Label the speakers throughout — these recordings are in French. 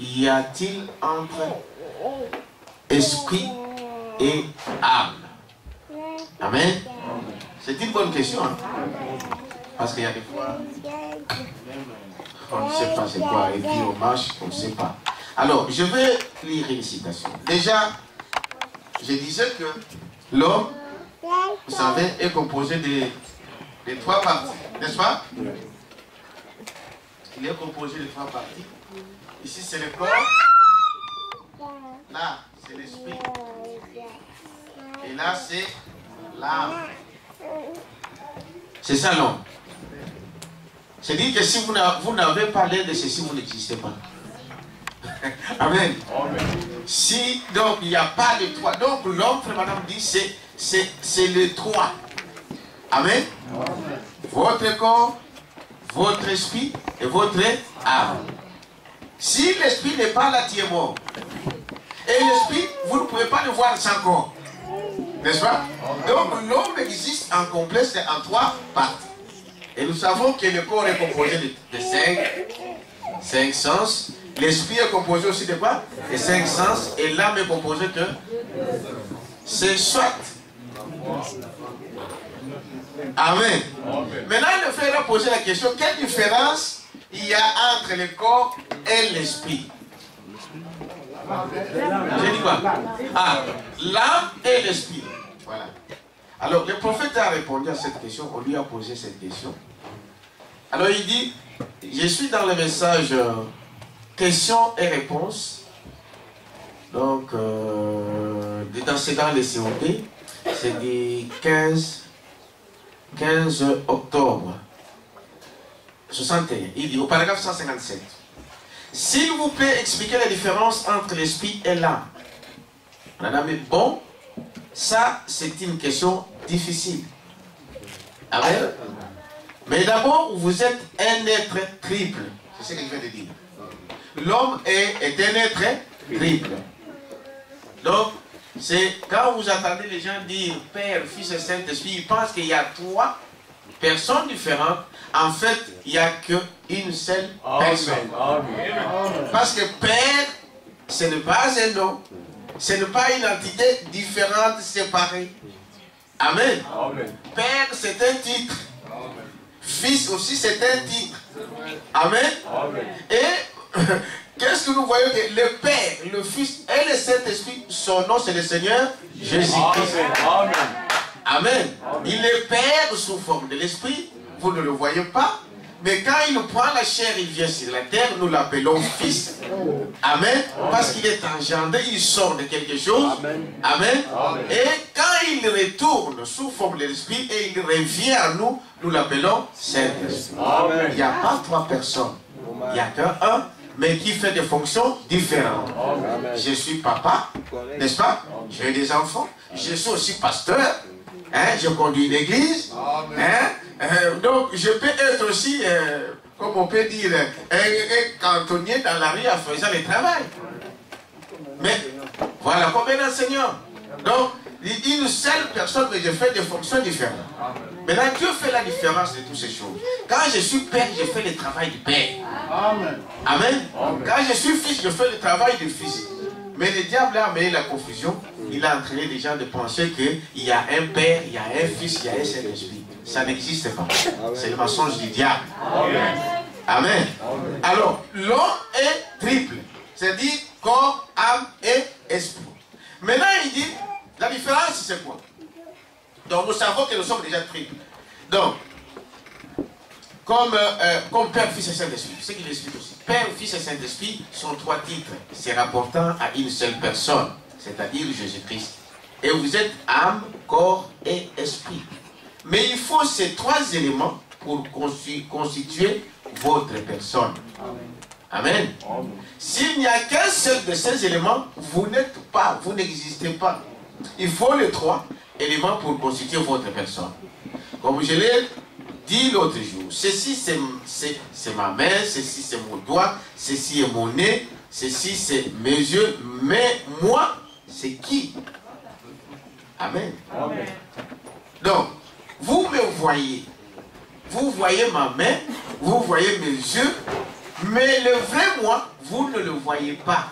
Speaker 1: y a-t-il entre esprit et âme? Amen. C'est une bonne question. Hein? Parce qu'il y a des fois, on ne sait pas c'est quoi. Et puis on marche, on ne sait pas. Alors, je vais lire une citation. Déjà, je disais que l'homme, vous savez, est composé de 3 parties. N'est-ce pas? Il est composé de 3 parties. Ici, c'est le corps. Là, c'est l'esprit. Et là, c'est l'âme. C'est ça l'homme. C'est-à-dire que si vous n'avez pas l'air de ceci, vous n'existez pas. Amen. Si donc il n'y a pas de 3, donc l'homme, frère madame, dit c'est le 3. Amen. Votre corps, votre esprit et votre âme. Si l'esprit n'est pas là, tu es mort. Et l'esprit, vous ne pouvez pas le voir sans corps. N'est-ce pas? Donc l'homme existe en complexe en 3 parties. Et nous savons que le corps est composé de 5 sens. L'esprit est composé aussi de quoi? De 5 sens. Et l'âme est composée de... C'est soit. Amen. Maintenant, le frère a posé la question, quelle différence il y a entre le corps et l'esprit? J'ai dit quoi? Ah, l'âme et l'esprit. Voilà. Alors, le prophète a répondu à cette question, on lui a posé cette question. Alors, il dit, je suis dans le message questions et réponses. Donc, c'est dans les COP, c'est du 15 octobre 61. Il dit au paragraphe 157. S'il vous plaît, expliquez la différence entre l'esprit et l'âme. Madame, bon, ça c'est une question difficile. Amen. Mais d'abord, vous êtes un être triple. C'est ce que je viens de dire. L'homme est un être triple. Donc, c'est quand vous entendez les gens dire Père, Fils et Saint-Esprit, ils pensent qu'il y a 3 personnes différentes. En fait, il n'y a qu'une seule personne. Parce que Père, ce n'est pas un nom. Ce n'est pas une entité différente, séparée. Amen. Père, c'est un titre. Fils aussi, c'est un titre. Amen. Et qu'est-ce que nous voyons? Que le Père, le Fils et le Saint-Esprit, son nom, c'est le Seigneur Jésus-Christ. Amen. Il est Père sous forme de l'Esprit. Vous ne le voyez pas. Mais quand il prend la chair, il vient sur la terre, nous l'appelons Fils. Amen. Parce qu'il est engendré, il sort de quelque chose. Amen. Et quand il retourne sous forme de l'Esprit et il revient à nous, nous l'appelons Saint-Esprit. Il n'y a pas 3 personnes. Il n'y a qu'un, mais qui fait des fonctions différentes. Je suis papa, n'est-ce pas? J'ai des enfants. Je suis aussi pasteur. Hein? Je conduis une église. Hein? Donc, je peux être aussi, comme on peut dire, un cantonnier dans la rue en faisant le travail. Mais, voilà, comme un enseignant. Donc, une seule personne, mais je fais des fonctions différentes. Maintenant, Dieu fait la différence de toutes ces choses. Quand je suis père, je fais le travail du père. Amen. Quand je suis fils, je fais le travail du fils. Mais le diable a amené la confusion. Il a entraîné les gens de penser qu'il y a un père, il y a un fils, il y a un Saint-Esprit. Ça n'existe pas. C'est le mensonge du diable. Amen. Alors, l'homme est triple. C'est-à-dire corps, âme et esprit. Maintenant, il dit, la différence, c'est quoi? Donc, nous savons que nous sommes déjà triples. Donc, comme Père, Fils et Saint-Esprit, c'est ce qu'il explique aussi. Père, Fils et Saint-Esprit sont 3 titres, c'est rapportant à une seule personne, c'est-à-dire Jésus-Christ. Et vous êtes âme, corps et esprit. Mais il faut ces 3 éléments pour constituer votre personne. Amen. S'il n'y a qu'un seul de ces éléments, vous n'êtes pas, vous n'existez pas. Il faut les 3 éléments pour constituer votre personne. Comme je l'ai dit l'autre jour, ceci c'est ma main, ceci c'est mon doigt, ceci est mon nez, ceci c'est mes yeux, mais moi, c'est qui? Amen. Amen. Donc, vous me voyez, vous voyez ma main, vous voyez mes yeux, Mais le vrai moi, vous ne le voyez pas.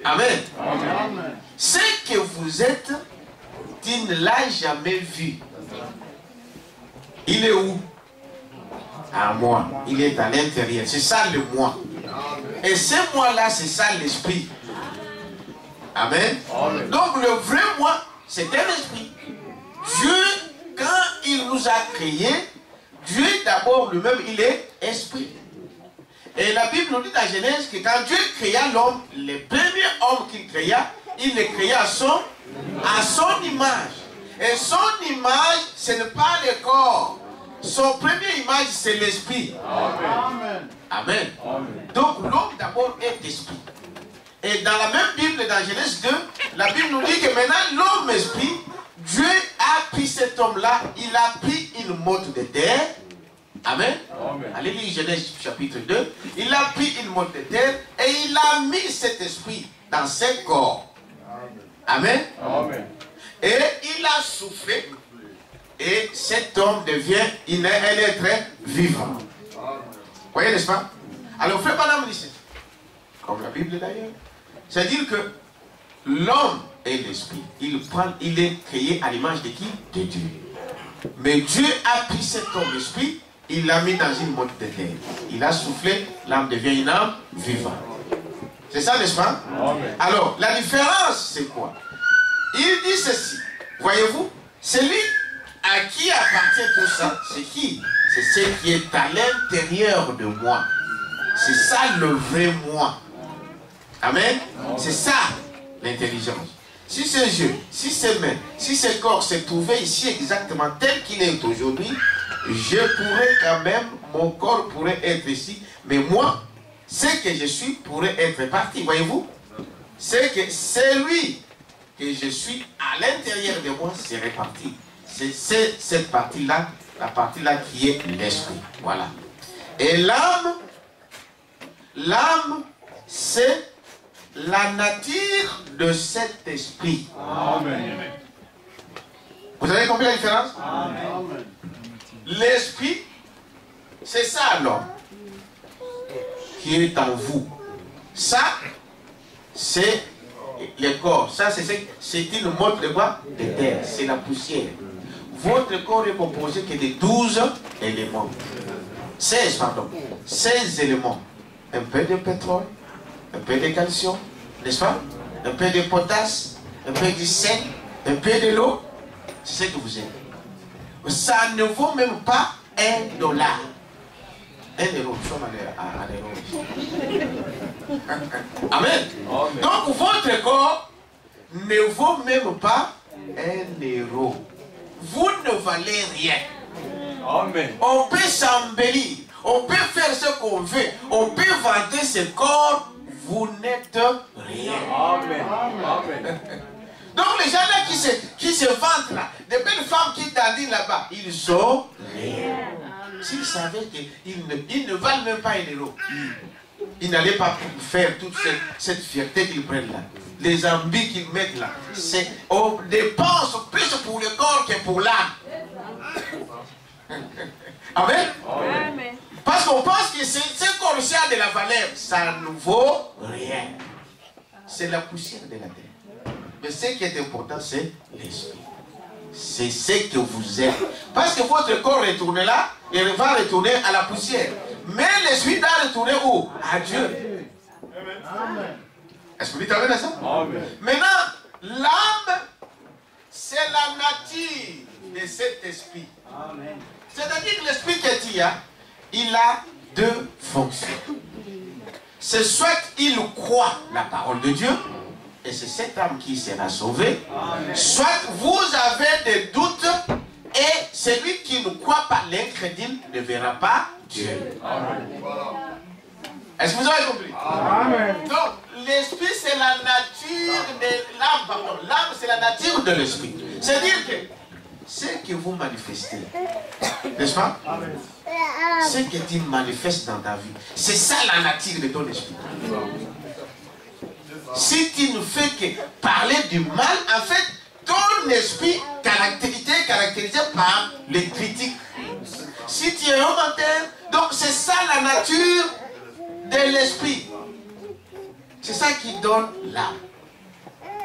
Speaker 1: Amen. Amen. Ce que vous êtes, tu ne l'as jamais vu. Il est où? À moi. Il est à l'intérieur. C'est ça le moi. Et ce moi-là, c'est ça l'esprit. Amen. Amen. Donc le vrai moi, c'est un esprit. Dieu, quand il nous a créés, Dieu d'abord lui-même, il est esprit. Et la Bible nous dit dans Genèse que quand Dieu créa l'homme, les premiers hommes qu'il créa, il les créa à son image. Et son image, ce n'est pas le corps. Son première image, c'est l'esprit. Amen. Amen. Amen. Donc l'homme d'abord est esprit. Et dans la même Bible, dans Genèse 2, la Bible nous dit que maintenant l'homme esprit, Dieu a pris cet homme-là, il a pris une motte de terre. Amen. Amen. Allez lire Genèse chapitre 2. Il a pris une motte de terre et il a mis cet esprit dans ses corps. Amen. Amen. Et il a soufflé. Et cet homme devient un être vivant. Vous voyez, n'est-ce pas? Alors, frère Branham dit, comme la Bible d'ailleurs, c'est-à-dire que l'homme et l'esprit, il est créé à l'image de qui? De Dieu. Mais Dieu a pris cet homme esprit, il l'a mis dans une motte de terre. Il a soufflé, l'âme devient une âme vivante. C'est ça, n'est-ce pas? Amen. Alors, la différence, c'est quoi? Il dit ceci. Voyez-vous, celui à qui appartient tout ça, c'est qui? C'est ce qui est à l'intérieur de moi. C'est ça le vrai moi. Amen. C'est ça l'intelligence. Si ces yeux, si ces mains, si ce corps s'est trouvé ici exactement tel qu'il est aujourd'hui, je pourrais quand même, mon corps pourrait être ici, mais moi, ce que je suis pourrait être parti. Voyez-vous? C'est que celui que je suis à l'intérieur de moi serait parti. C'est cette partie-là, la partie-là qui est l'esprit. Voilà. Et l'âme, c'est la nature de cet esprit. Amen. Vous avez compris la différence? Amen. L'esprit, c'est ça l'homme qui est en vous. Ça, c'est le corps. Ça, c'est une motte de quoi? De terre. C'est la poussière. Votre corps est composé que de 12 éléments. 16, pardon. 16 éléments. Un peu de pétrole, un peu de calcium, n'est-ce pas? Un peu de potasse, un peu de sel, un peu de l'eau. C'est ce que vous êtes. Ça ne vaut même pas $1. 1 euro. Nous sommes à l'euro. Amen. Donc votre corps ne vaut même pas $1. Vous ne valez rien. Amen. On peut s'embellir, on peut faire ce qu'on veut, on peut vanter ce corps, vous n'êtes rien. Amen. Amen. Donc les gens là qui se vantent là, des belles femmes qui dandinent là-bas, ils sont rien. S'ils savaient qu'ils ne valent même pas $1, ils n'allaient pas faire toute cette fierté qu'ils prennent là. Les habits qu'ils mettent là, on dépense plus pour le corps que pour l'âme. Amen. Amen. Parce qu'on pense que ce corps-ci a de la valeur, ça ne vaut rien. C'est la poussière de la terre. Mais ce qui est important, c'est l'esprit. C'est ce que vous êtes. Parce que votre corps retourne là, il va retourner à la poussière. Mais l'esprit doit retourner où? À Dieu. Amen. Est-ce que vous dites amen à ça? Amen. Maintenant, l'âme, c'est la nature de cet esprit. C'est-à-dire que l'esprit que tu as, il a deux fonctions. C'est soit il croit la parole de Dieu, et c'est cette âme qui sera sauvée. Amen. Soit vous avez des doutes, et celui qui ne croit pas, l'incrédule, ne verra pas Dieu. Amen. Est-ce que vous avez compris? Amen. Donc, l'esprit, c'est la nature de l'âme. Pardon, l'âme, c'est la nature de l'esprit. C'est-à-dire que ce que vous manifestez, n'est-ce pas? Amen. Ce que tu manifestes dans ta vie, c'est ça la nature de ton esprit. Si tu ne fais que parler du mal, en fait, ton esprit est caractérisé par les critiques. Si tu es homme en terre, donc c'est ça la nature de l'esprit. C'est ça qui donne l'âme.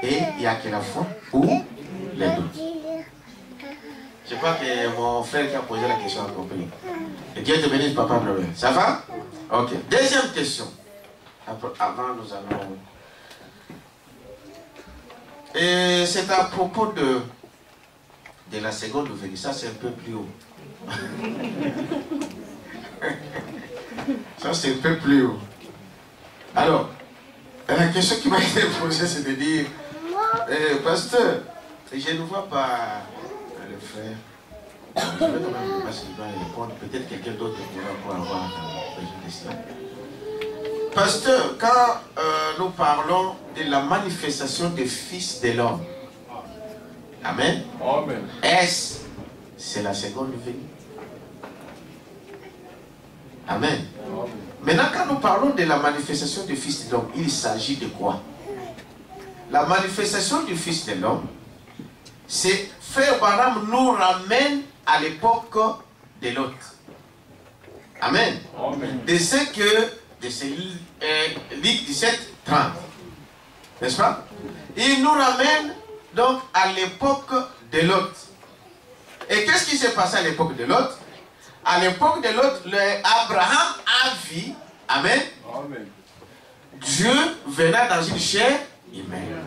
Speaker 1: Et il n'y a que la foi ou les doutes. Je crois que mon frère qui a posé la question a compris. Et Dieu te bénisse, papa. Ça va? Ok. Deuxième question. Avant, nous allons... Et c'est à propos de la seconde venue. Ça, c'est un peu plus haut. Ça, c'est un peu plus haut. Alors, la question qui m'a été posée, c'est de dire, pasteur, je ne vois pas le frère. Je vais quand même pas s'il va répondre. Peut-être quelqu'un d'autre pourra avoir besoin de cela. Pasteur, quand nous parlons de la manifestation des fils de l'homme, Amen. Amen. Est-ce c'est la seconde venue? Amen. Amen. Maintenant, quand nous parlons de la manifestation du Fils de l'homme, il s'agit de quoi? La manifestation du Fils de l'homme, c'est Frère Branham nous ramène à l'époque de Lot. Amen. Amen. De ce Luc 17, 30. N'est-ce pas? Il nous ramène donc à l'époque de Lot. Et qu'est-ce qui s'est passé à l'époque de Lot? À l'époque de Lot, Abraham a vu, Amen, Amen, Dieu venant dans une chair humaine.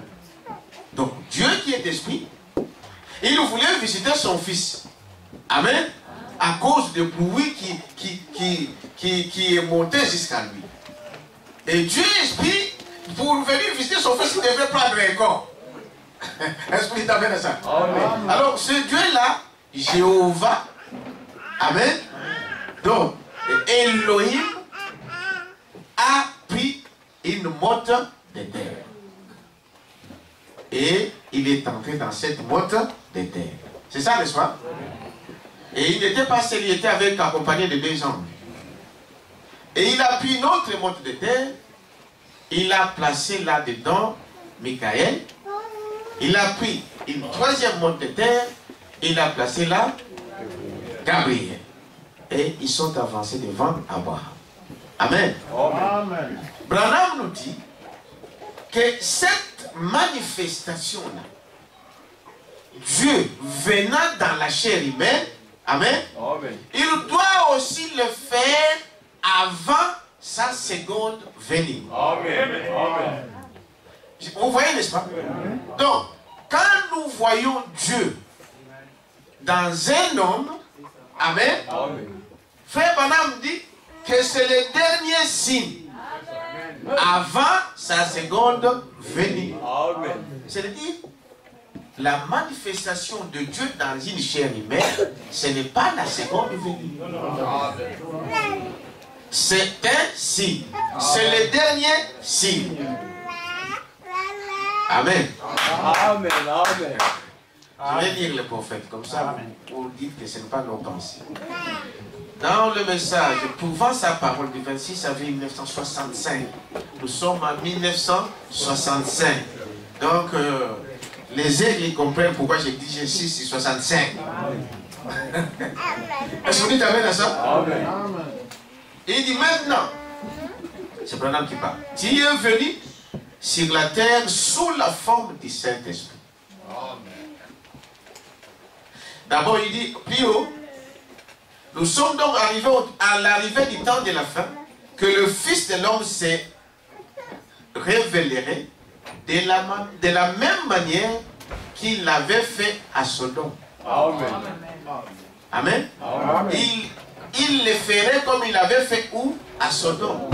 Speaker 1: Donc Dieu qui est esprit, il voulait visiter son fils. Amen. À cause du bruit qui est monté jusqu'à lui. Et Dieu esprit, pour venir visiter son fils, il devait prendre un corps. Est-ce que tu as ça? Amen. Alors ce Dieu-là, Jéhovah, Amen. Donc, Elohim a pris une motte de terre. Et il est entré dans cette motte de terre. C'est ça, n'est-ce pas? Et il n'était pas seul, il était accompagné de 2 hommes. Et il a pris une autre motte de terre. Il a placé là-dedans Michael. Il a pris une 3e motte de terre. Il a placé là Gabriel. Et ils sont avancés devant Abraham. Amen. Amen. Branham nous dit que cette manifestation-là, Dieu venant dans la chair humaine, Amen, Amen, il doit aussi le faire avant sa seconde venue. Amen. Amen. Vous voyez, n'est-ce pas? Amen. Donc, quand nous voyons Dieu dans un homme, Amen, Amen, Frère Branham dit que c'est le dernier signe avant sa seconde venue. C'est-à-dire, la manifestation de Dieu dans une chair humaine, ce n'est pas la seconde venue. C'est un signe. C'est le dernier signe. Amen. Amen. Amen. Je vais lire le prophète comme ça pour dire que ce n'est pas nos pensées. Dans le message, pouvant sa parole du 26 avril 1965, nous sommes en 1965. Donc, les aigles ils comprennent pourquoi j'ai dit je suis sur 65. Est-ce que vous dites amen à ça? Amen. Et il dit maintenant, c'est Branham qui parle, tu es venu sur la terre sous la forme du Saint-Esprit. D'abord, il dit, plus haut, nous sommes donc arrivés à l'arrivée du temps de la fin, que le Fils de l'homme se révélerait de la même manière qu'il l'avait fait à Sodome. Amen. Amen. Amen. Il le ferait comme il avait fait où? À Sodome.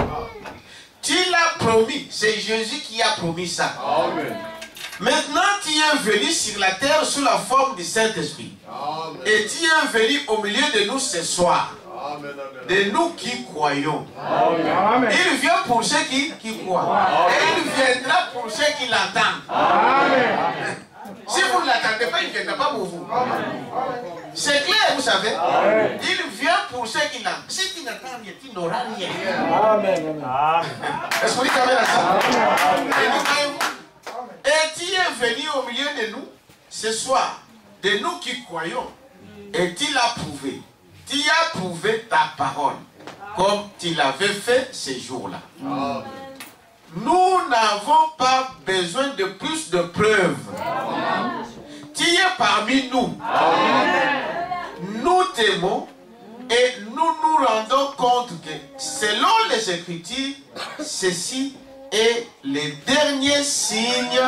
Speaker 1: Tu l'as promis, c'est Jésus qui a promis ça. Amen. Maintenant, tu es venu sur la terre sous la forme du Saint-Esprit. Et tu es venu au milieu de nous ce soir. Amen. De nous qui croyons. Amen. Il vient pour ceux qui croient. Amen. Et il viendra pour ceux qui l'entendent. Amen. Si vous ne l'attendez pas, il ne viendra pas pour vous. C'est clair, vous savez. Amen. Il vient pour ceux qui l'entendent. Si tu n'attends rien, tu n'auras rien. Amen. Est-ce que vous dites amen à ça? Et tu es venu au milieu de nous ce soir, de nous qui croyons, et tu l'as prouvé. tu as prouvé ta parole, comme tu l'avais fait ces jours-là. Nous n'avons pas besoin de plus de preuves. Tu es parmi nous. Nous t'aimons et nous nous rendons compte que selon les Écritures, ceci est le dernier signe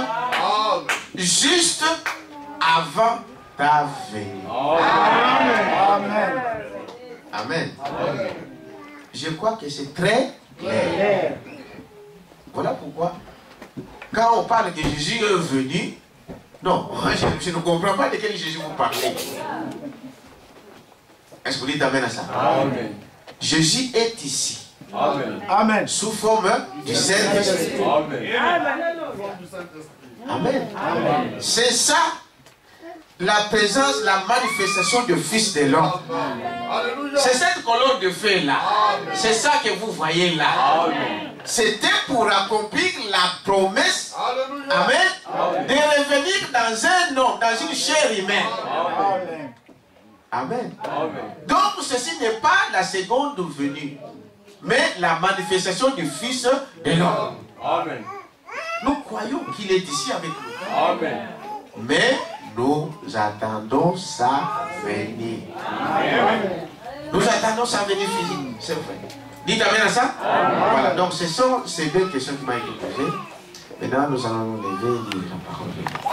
Speaker 1: juste avant ta venue.
Speaker 2: Amen.
Speaker 1: Amen. Je crois que c'est très clair. Voilà pourquoi, quand on parle que Jésus est venu, non, je ne comprends pas de quel Jésus vous parlez. Est-ce que vous dites amen à ça?
Speaker 2: Amen.
Speaker 1: Jésus est ici.
Speaker 2: Amen. Amen.
Speaker 1: Sous forme du Saint-Esprit.
Speaker 2: Amen.
Speaker 1: Amen. C'est ça la présence, la manifestation du Fils de l'homme. C'est cette colonne de feu là. C'est ça que vous voyez là. C'était pour accomplir la promesse. Amen. De revenir dans un homme, dans une chair humaine. Amen. Donc ceci n'est pas la seconde venue, mais la manifestation du Fils de l'homme. Nous croyons qu'il est ici avec nous. Mais nous attendons sa venue. Nous attendons sa venue physique, c'est vrai. Dites amen à ça? Voilà, donc ce sont ces deux questions qui m'ont été posées. Maintenant, nous allons lever la parole.